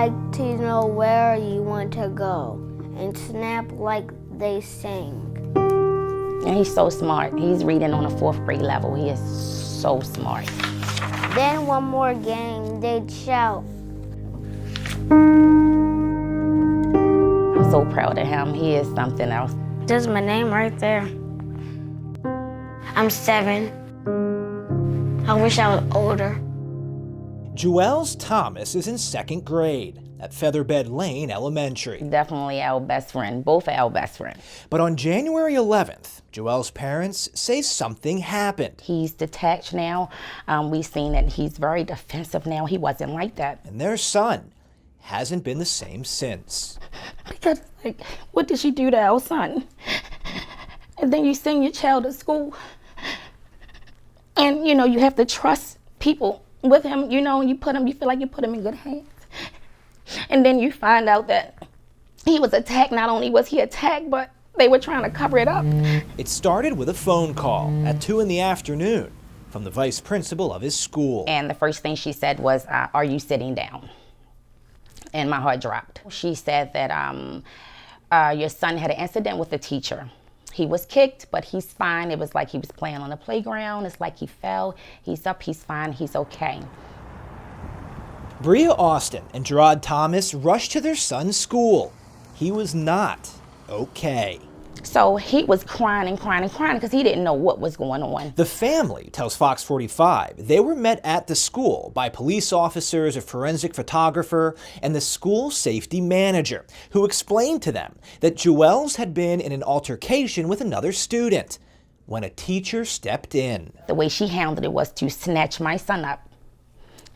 like to know where you want to go and snap like they sing. And he's so smart. He's reading on a 4th grade level. He is so smart. Then one more game, they'd shout. I'm so proud of him. He is something else. There's my name right there. I'm 7. I wish I was older. Jue'llz Thomas is in 2nd grade at Featherbed Lane Elementary. Definitely our best friend, both our best friends. But on January 11th, Jue'llz's parents say something happened. He's detached now. We've seen that he's very defensive now. He wasn't like that. And their son hasn't been the same since. Because, like, what did she do to our son? And then you send your child to school. And, you know, you have to trust people with him, you know, you feel like you put him in good hands. And then you find out that he was attacked. Not only was he attacked, but they were trying to cover it up. It started with a phone call at 2 in the afternoon from the vice principal of his school. And the first thing she said was, are you sitting down? And my heart dropped. She said that your son had an incident with the teacher. He was kicked, but he's fine. It was like he was playing on the playground. It's like he fell. He's up, he's fine, he's okay. Bria Austin and Gerard Thomas rushed to their son's school. He was not okay. So he was crying and crying and crying because he didn't know what was going on. The family tells Fox 45 they were met at the school by police officers, a forensic photographer, and the school safety manager, who explained to them that Jue'llz had been in an altercation with another student when a teacher stepped in. The way she handled it was to snatch my son up,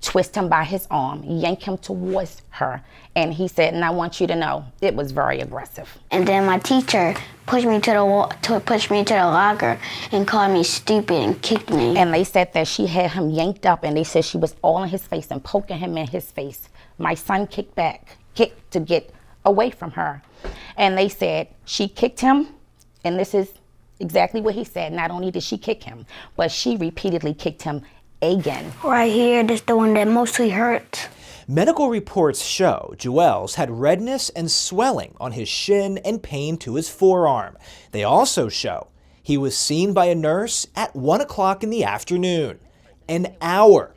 twist him by his arm, yank him towards her, and he said, and I want you to know, it was very aggressive. And then my teacher pushed me to the wall, pushed me to the locker and called me stupid and kicked me. And they said that she had him yanked up, and they said she was all in his face and poking him in his face. My son kicked back, kicked to get away from her. And they said she kicked him, and this is exactly what he said. Not only did she kick him, but she repeatedly kicked him again. Right here, this is the one that mostly hurts. Medical reports show Jue'llz had redness and swelling on his shin and pain to his forearm. They also show he was seen by a nurse at 1 o'clock in the afternoon, an hour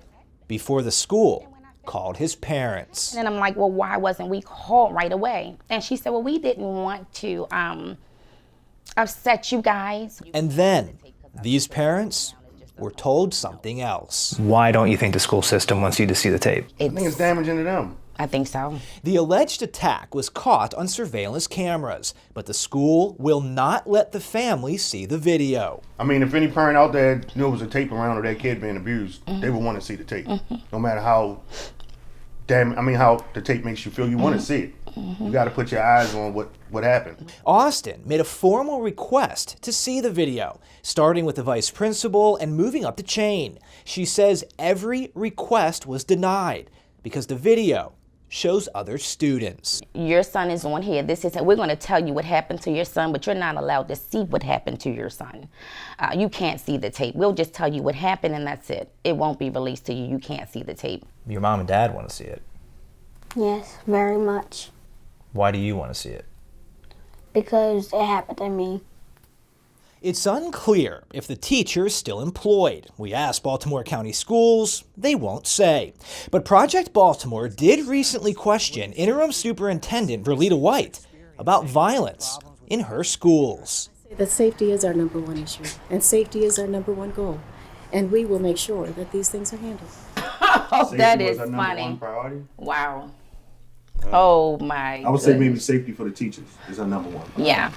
before the school called his parents. And I'm like, well, why wasn't we called right away? And she said, well, we didn't want to upset you guys. And then these parents were told something else. Why don't you think the school system wants you to see the tape? I think it's damaging to them. I think so. The alleged attack was caught on surveillance cameras, but the school will not let the family see the video. I mean, if any parent out there knew there was a tape around of their kid being abused, they would want to see the tape. No matter how how the tape makes you feel, you want to see it. You got to put your eyes on what happened. Austin made a formal request to see the video, starting with the vice principal and moving up the chain. She says every request was denied because the video shows other students. Your son is on here. We're going to tell you what happened to your son, but you're not allowed to see what happened to your son. You can't see the tape. We'll just tell you what happened and that's it. It won't be released to you. You can't see the tape. Your mom and dad want to see it. Yes, very much. Why do you want to see it? Because it happened to me. It's unclear if the teacher is still employed. We asked Baltimore County Schools, they won't say. But Project Baltimore did recently question Interim Superintendent Verlita White about violence in her schools. That safety is our #1 issue, and safety is our #1 goal. And we will make sure that these things are handled. Oh, that is Safety was our funny. #1 priority. Wow. Oh my. I would say maybe safety for the teachers is our #1. Yeah.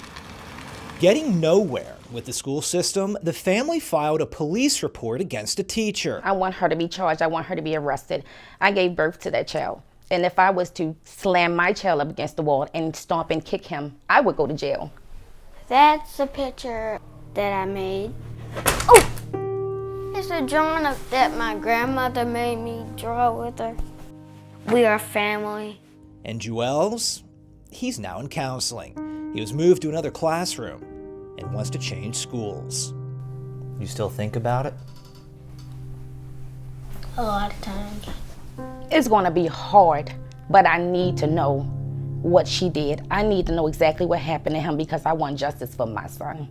Getting nowhere with the school system, the family filed a police report against a teacher. I want her to be charged. I want her to be arrested. I gave birth to that child. And if I was to slam my child up against the wall and stomp and kick him, I would go to jail. That's a picture that I made. Oh! It's a drawing that my grandmother made me draw with her. We are family. And Jue'llz, he's now in counseling. He was moved to another classroom and wants to change schools. You still think about it? A lot of times. It's going to be hard but I need to know what she did. I need to know exactly what happened to him because I want justice for my son.